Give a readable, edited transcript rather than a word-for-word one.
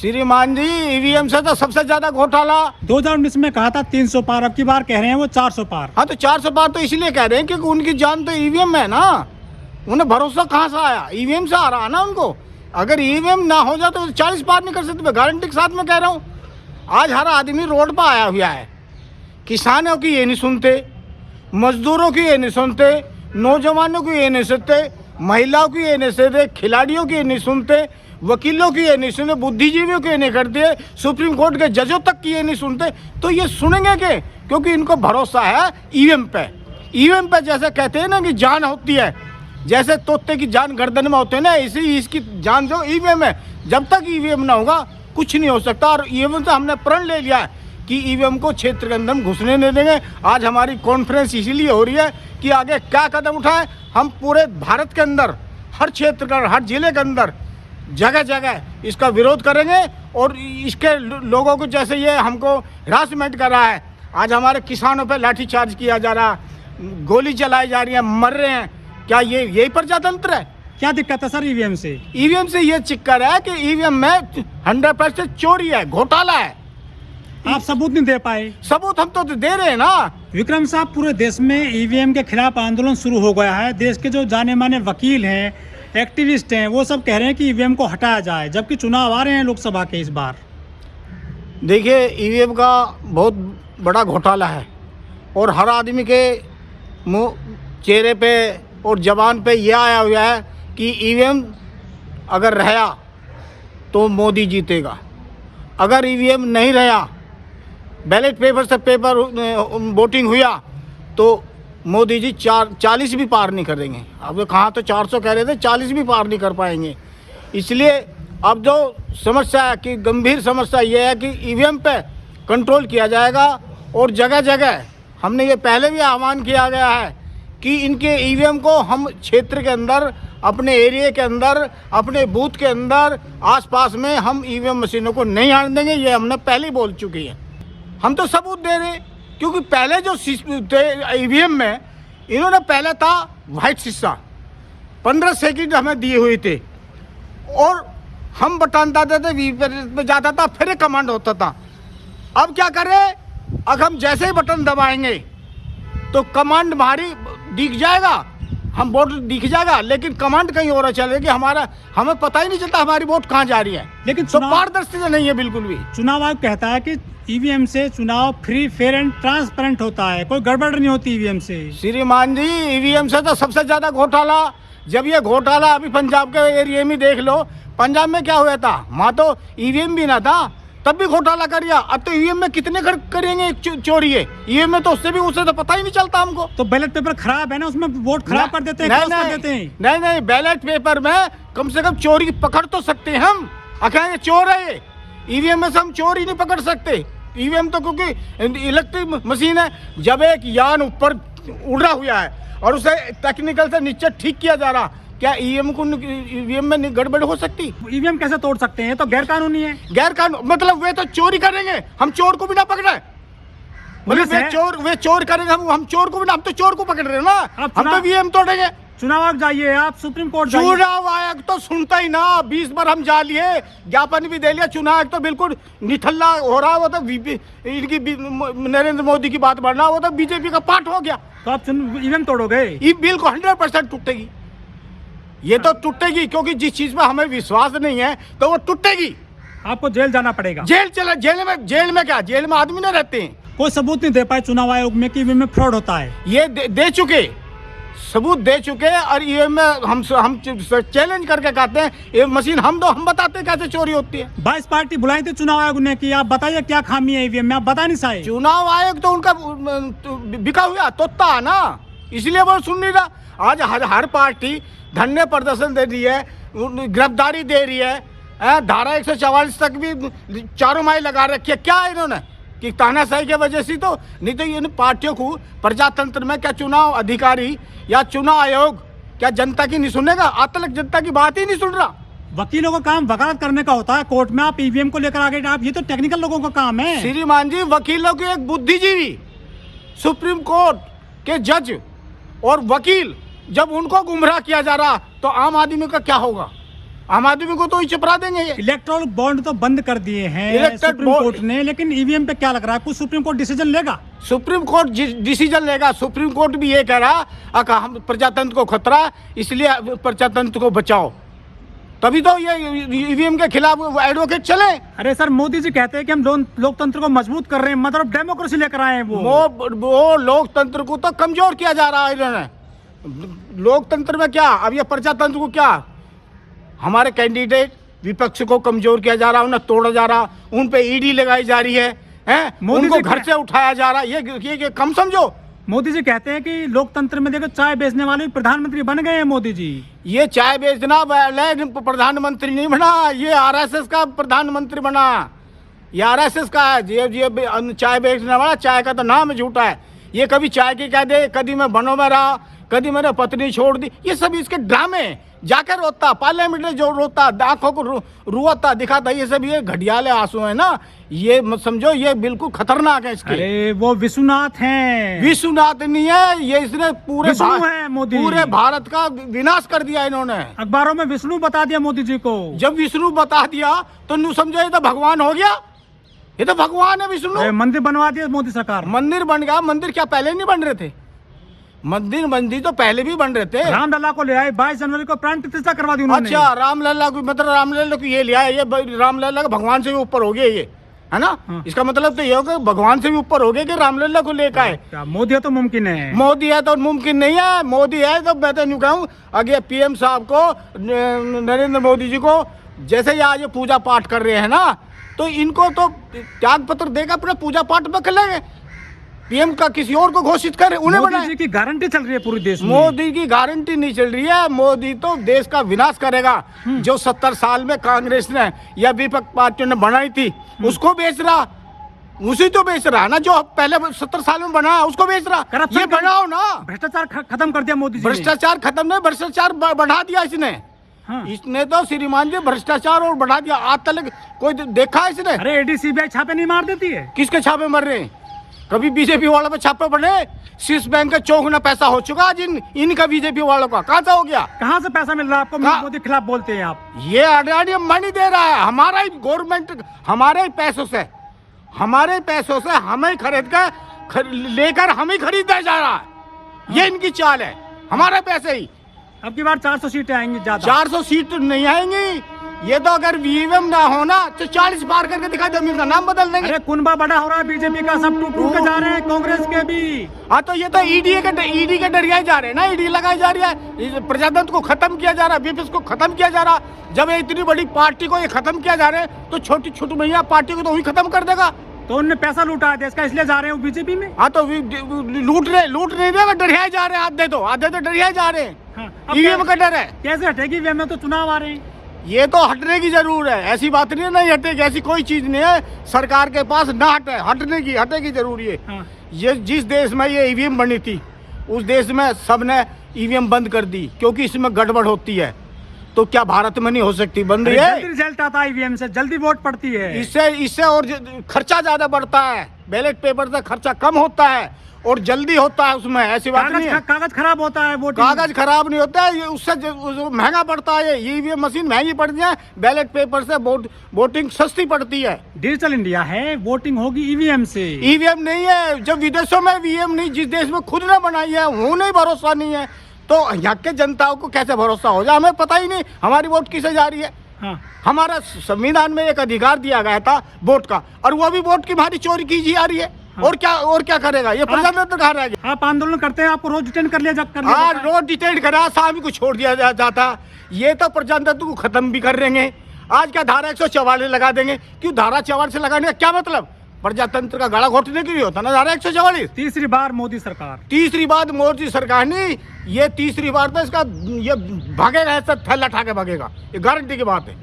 श्रीमान जी, ईवीएम से तो सबसे ज्यादा घोटाला 2019 में कहा था 300 पार, अब की बार कह रहे हैं वो 400 पार। हाँ, तो 400 पार तो इसलिए कह रहे हैं क्योंकि उनकी जान तो ईवीएम में है ना। उन्हें भरोसा कहाँ से आया? ईवीएम से आ रहा है ना उनको। अगर ईवीएम ना हो जाए तो 40 पार नहीं कर सकते। मैं गारंटी के साथ में कह रहा हूँ। आज हर आदमी रोड पर आया हुआ है। किसानों की ये नहीं सुनते, मजदूरों की ये नहीं सुनते, नौजवानों की ये नहीं सुनते, महिलाओं की ये नहीं सुनते, खिलाड़ियों की ये नहीं सुनते, वकीलों की ये नहीं सुनते, बुद्धिजीवियों की ये नहीं करते, सुप्रीम कोर्ट के जजों तक की ये नहीं सुनते। तो ये सुनेंगे क्या? क्योंकि इनको भरोसा है ईवीएम पे। ईवीएम पे जैसे कहते हैं ना कि जान होती है, जैसे तोते की जान गर्दन में होते हैं ना, इसी इसकी जान जो ईवीएम है। जब तक ईवीएम ना होगा कुछ नहीं हो सकता। और ईवीएम से हमने प्रण ले लिया है कि ईवीएम को क्षेत्र के अंदर घुसने नहीं देंगे। आज हमारी कॉन्फ्रेंस इसीलिए हो रही है कि आगे क्या कदम उठाएं। हम पूरे भारत के अंदर हर क्षेत्र का, हर जिले के अंदर जगह जगह इसका विरोध करेंगे। और इसके लोगों को जैसे ये हमको हरासमेंट कर रहा है, आज हमारे किसानों पे लाठीचार्ज किया जा रहा, गोली चलाई जा रही है, मर रहे हैं, क्या ये यही प्रजातंत्र है? क्या दिक्कत है सर ईवीएम से? ईवीएम से ये चिक्कर है कि ईवीएम में 100% चोरी है, घोटाला है। आप सबूत नहीं दे पाए। सबूत हम तो दे रहे हैं ना। विक्रम साहब, पूरे देश में ईवीएम के खिलाफ आंदोलन शुरू हो गया है। देश के जो जाने माने वकील हैं, एक्टिविस्ट हैं, वो सब कह रहे हैं कि ईवीएम को हटाया जाए, जबकि चुनाव आ रहे हैं लोकसभा के इस बार। देखिए, ईवीएम का बहुत बड़ा घोटाला है और हर आदमी के मुंह, चेहरे पे और जबान पे यह आया हुआ है कि ईवीएम अगर रहा तो मोदी जीतेगा, अगर ईवीएम नहीं रहा, बैलेट पेपर से पेपर वोटिंग हुआ तो मोदी जी 40 भी पार नहीं करेंगे। अब कहाँ तो 400 कह रहे थे, 40 भी पार नहीं कर पाएंगे। इसलिए अब जो समस्या है कि गंभीर समस्या ये है कि ईवीएम पे कंट्रोल किया जाएगा। और जगह जगह हमने ये पहले भी आह्वान किया गया है कि इनके ईवीएम को हम क्षेत्र के अंदर, अपने एरिया के अंदर, अपने बूथ के अंदर, आसपास में हम ईवीएम मशीनों को नहीं आने देंगे। ये हमने पहले ही बोल चुकी है। हम तो सबूत दे रहे हैं क्योंकि पहले जो ईवीएम में इन्होंने पहले था वाइट शीशा, 15 सेकंड हमें दिए हुए थे और हम बटन दाते थे, वीवीपैट में जाता था, फिर कमांड होता था। अब क्या करें? अब हम जैसे ही बटन दबाएंगे तो कमांड हमारी दिख जाएगा, हम वोट दिख जाएगा, लेकिन कमांड कहीं और चलेगी। हमें पता ही नहीं चलता हमारी वोट कहाँ जा रही है। लेकिन तो पारदर्शिता नहीं है बिल्कुल भी। चुनाव आयोग कहता है कि ईवीएम से चुनाव फ्री, फेयर एंड ट्रांसपेरेंट होता है, कोई गड़बड़ नहीं होती ईवीएम से। श्रीमान जी, ईवीएम से तो सबसे ज्यादा घोटाला। जब ये घोटाला अभी पंजाब के एरिया में देख लो, पंजाब में क्या हुआ था, वहाँ तो ईवीएम भी ना था, तब भी घोटाला कर दिया। अब तो ईवीएम में कितने करेंगे चोरी है, ईवीएम में तो उससे तो पता ही नहीं चलता हमको। तो बैलेट पेपर खराब है ना, उसमें वोट खराब कर देते हैं, कर देते हैं। नहीं, बैलेट पेपर में कम से कम चोरी पकड़ तो सकते हैं हम। आखिर ये चोर है, ये ईवीएम में से हम चोरी नहीं पकड़ सकते। ईवीएम तो क्योंकि इलेक्ट्रिक मशीन है। जब एक यान ऊपर उड़ रहा हुआ है और उसे टेक्निकल से नीचे ठीक किया जा रहा, क्या ईवीएम में गड़बड़ हो सकती? ईवीएम कैसे तोड़ सकते हैं? तो गैर कानूनी है। गैर कानून मतलब वे तो चोरी करेंगे, हम चोर को भी ना पकड़े। मतलब वे चोर करेंगे, हम चोर को भी ना, हम तो चोर को पकड़ रहे हैं ना। हम तो ईवीएम तोड़ेंगे। चुनाव आयोग जाइए, आप सुप्रीम कोर्ट जाइए। चुनाव आयोग तो सुनता ही ना। 20 बार हम जा लिए, ज्ञापन भी दे लिया। चुनाव आयोग तो बिल्कुल निठल्ला हो रहा है। वो तो इनकी नरेंद्र मोदी की बात बढ़ रहा, वो तो बीजेपी का पार्ट हो गया। तो आप ईवीएम तोड़ोगे? ये बिल्कुल 100% टूटेगी। ये तो टूटेगी क्योंकि जिस चीज में हमें विश्वास नहीं है तो वो टूटेगी। आपको जेल जाना पड़ेगा। जेल में क्या, जेल में आदमी नहीं रहते हैं। कोई सबूत नहीं दे पाए चुनाव आयोग में कि ईवीएम में फ्रॉड होता है। ये दे चुके, सबूत दे चुके। और ईवीएम में हम चैलेंज करके कहते हैं ये मशीन हम बताते हैं कैसे चोरी होती है। 22 पार्टी बुलाई थी चुनाव आयोग ने कि आप बताइए क्या खामी है ईवीएम में, आप बता नहीं सके। चुनाव आयोग तो उनका बिका हुआ तोता है ना, इसलिए वो सुन नहीं रहा। आज हर पार्टी धरने प्रदर्शन दे रही है, गिरफ्तारी दे रही है, धारा 144 तक भी चारों माई लगा रखी है। क्या इन्होंने कि तानाशाही की वजह से तो नहीं, तो इन पार्टियों को प्रजातंत्र में क्या चुनाव अधिकारी या चुनाव आयोग क्या जनता की नहीं सुनेगा? आज तक जनता की बात ही नहीं सुन रहा। वकीलों का काम वकालत करने का होता है कोर्ट में, आप ईवीएम को लेकर आगे आप, ये तो टेक्निकल लोगों का काम है। श्रीमान जी, वकीलों के एक बुद्धिजीवी, सुप्रीम कोर्ट के जज और वकील, जब उनको गुमराह किया जा रहा तो आम आदमी का क्या होगा? आम आदमी को तो ही चपरा देंगे ये। इलेक्ट्रॉल बॉन्ड तो बंद कर दिए हैं इलेक्ट्रल सुप्रीम बॉन्ड- कोर्ट ने, लेकिन ईवीएम पे क्या लग रहा है, कुछ सुप्रीम कोर्ट डिसीजन लेगा? सुप्रीम कोर्ट डिसीजन लेगा। सुप्रीम कोर्ट भी ये कह रहा हम प्रजातंत्र को खतरा है, इसलिए प्रजातंत्र को बचाओ। तभी तो ये ईवीएम के खिलाफ एडवोकेट चले। अरे सर, मोदी जी कहते हैं कि हम लोकतंत्र को मजबूत कर रहे हैं, मतलब डेमोक्रेसी लेकर आए हैं वो लोकतंत्र को तो कमजोर किया जा रहा है इन्होंने। लोकतंत्र में क्या, अब ये प्रजातंत्र को क्या, हमारे कैंडिडेट विपक्ष को कमजोर किया जा रहा है, उन्हें तोड़ा जा रहा, उन पे ईडी लगाई जा रही है, मोदी उनको जी घर से उठाया जा रहा है। ये कम समझो। मोदी जी कहते हैं कि लोकतंत्र में देखो चाय बेचने वाले भी प्रधानमंत्री बन गए हैं मोदी जी। ये चाय बेचना वाले प्रधानमंत्री नहीं बना, ये आरएसएस का प्रधानमंत्री बना। ये आरएसएस का है। ये चाय बेचने वाला, चाय का तो नाम झूठा है। ये कभी चाय की कह दे, कभी मैं बनों में रहा, कभी मैंने पत्नी छोड़ दी। ये सब इसके ड्रामे। जाकर रोता पार्लियामेंट में, जो रोता आंखों को रुआता दिखाता, ये सब ये घटियाले आंसू है ना। ये मत समझो, ये बिल्कुल खतरनाक है इसके। अरे वो विश्वनाथ हैं। विश्वनाथ नहीं है ये, इसने पूरे विष्णु है मोदी। पूरे भारत का विनाश कर दिया इन्होंने। अखबारों में विष्णु बता दिया मोदी जी को। जब विष्णु बता दिया तो नु समझो ये तो भगवान हो गया। ये तो भगवान है विष्णु। मंदिर बनवा दिया मोदी सरकार। मंदिर बन गया। मंदिर क्या पहले नहीं बन रहे थे? मंदिर तो पहले भी बन रहे थे। रामलला को ले आए, 22 जनवरी को प्राण प्रतिष्ठा करवा दी उन्होंने। अच्छा, रामलला को, मतलब रामलला को ये लिया है, ये रामलला का भगवान से भी ऊपर हो गया ये, है ना। हाँ। इसका मतलब तो ये हो कि भगवान से भी ऊपर हो गया कि रामलला को लेकर आए। क्या मोदी है तो मुमकिन है? मोदी है तो मुमकिन नहीं है। मोदी है तो मैं तो नहीं कहूँ। आगे पीएम साहब को, नरेंद्र मोदी जी को, जैसे ये आज पूजा पाठ कर रहे हैं ना, तो इनको तो त्याग पत्र देकर अपना पूजा पाठ में कर लेंगे। पीएम का किसी और को घोषित करे, उन्हें मोदी बनाए। जी की गारंटी चल रही है पूरे देश में। मोदी की गारंटी नहीं चल रही है। मोदी तो देश का विनाश करेगा। जो 70 साल में कांग्रेस ने या विपक्ष पार्टियों ने बनाई थी, उसको बेच रहा। उसी तो बेच रहा ना, जो पहले 70 साल में बनाया उसको बेच रहा। करप्शन ये बनाओ ना। भ्रष्टाचार खत्म कर दिया मोदी जी ने। भ्रष्टाचार खत्म नहीं, भ्रष्टाचार बढ़ा दिया इसने। हाँ। इसने तो श्रीमान जी भ्रष्टाचार और बढ़ा दिया। आज तक कोई देखा है इसने? अरे ईडी सीबीआई छापे नहीं मार देती है? किसके छापे मर रहे हैं? कभी बीजेपी वालों पे छापे पड़े? स्विस बैंक का चौगुना पैसा हो चुका आज इनका बीजेपी वालों का। कहाँ से हो गया? कहाँ से पैसा मिल रहा है आपको? मोदी के खिलाफ बोलते हैं आप। ये अडानी मनी दे रहा है। हमारा ही गवर्नमेंट, हमारे ही पैसों से हमें खरीद कर लेकर हम ही खरीदा जा रहा है। ये इनकी चाल है। हमारे पैसे ही। अब की बार 400 सीटें आएंगी ज्यादा। 400 सीट नहीं आएंगी। ये तो अगर वीएम ना होना तो 40 पार करके दिखा दे, इनका नाम बदल देंगे। अरे कुनबा बड़ा हो रहा है बीजेपी का, सब टूट के जा रहे हैं, कांग्रेस के भी। हाँ, तो ये तो ईडी के डरियाए जा रहे हैं ना। ईडी लगाई जा रही है, प्रजातंत्र को खत्म किया जा रहा है, विपक्ष को खत्म किया जा रहा। जब इतनी बड़ी पार्टी को ये खत्म किया जा रहा है, तो छोटी छोटी भैया पार्टी को तो वही खत्म कर देगा। तो उनने पैसा लूटा है देश का, इसलिए जा रहे हैं बीजेपी में। हाँ, तो लूट नहीं रहे, डरियाए जा रहे हैं। आधे तो डरियाए जा रहे हैं। हाँ, ईवीएम का डर है। कैसे हटेगी ईवीएम में? तो चुनाव आ रहे हैं। ये तो हटने की जरूर है। ऐसी बात नहीं है नहीं हटेगी, ऐसी कोई चीज नहीं है सरकार के पास ना हटेगी जरूरी है। हाँ। ये जिस देश में ये ईवीएम बनी थी, उस देश में सबने ईवीएम बंद कर दी, क्योंकि इसमें गड़बड़ होती है। तो क्या भारत में नहीं हो सकती? बंद है। जल्दी रिजल्ट आता है ईवीएम से, जल्दी वोट पड़ती है। इससे और खर्चा ज्यादा बढ़ता है। बैलेट पेपर से खर्चा कम होता है और जल्दी होता है उसमें। ऐसी बात नहीं है। कागज खराब होता है, वोटिंग। कागज खराब नहीं होता है, ये उससे महंगा पड़ता है। ये ईवीएम मशीन महंगी पड़ती है, बैलेट पेपर से वोटिंग सस्ती पड़ती है। डिजिटल इंडिया है, वोटिंग होगी ईवीएम से। ईवीएम नहीं है। जब विदेशों में ईवीएम नहीं, जिस देश में खुद ने बनाई है, उन्हें भरोसा नहीं है, तो यहाँ के जनताओं को कैसे भरोसा हो जाए? हमें पता ही नहीं हमारी वोट किसे जा रही है। हाँ। हमारा संविधान में एक अधिकार दिया गया था वोट का, और वो भी वोट की हमारी चोरी की जा रही है। हाँ। और क्या करेगा ये प्रजातंत्र? कहाँ रह गया? आप आंदोलन करते हैं, आपको रोज डिटेन कर लिया जाता है। हाँ, रोज डिटेन करा, शाम को छोड़ दिया जाता। ये तो प्रजातंत्र को खत्म भी कर देंगे। आज क्या धारा 144 लगा देंगे? क्यों धारा 44 लगाने का क्या मतलब? प्रजातंत्र का गला घोटने के लिए होता ना धारा 144। तीसरी बार मोदी सरकार। ये तीसरी बार तो इसका ये भागेगा, ऐसा थैला उठा के भागेगा। ये गारंटी की बात है।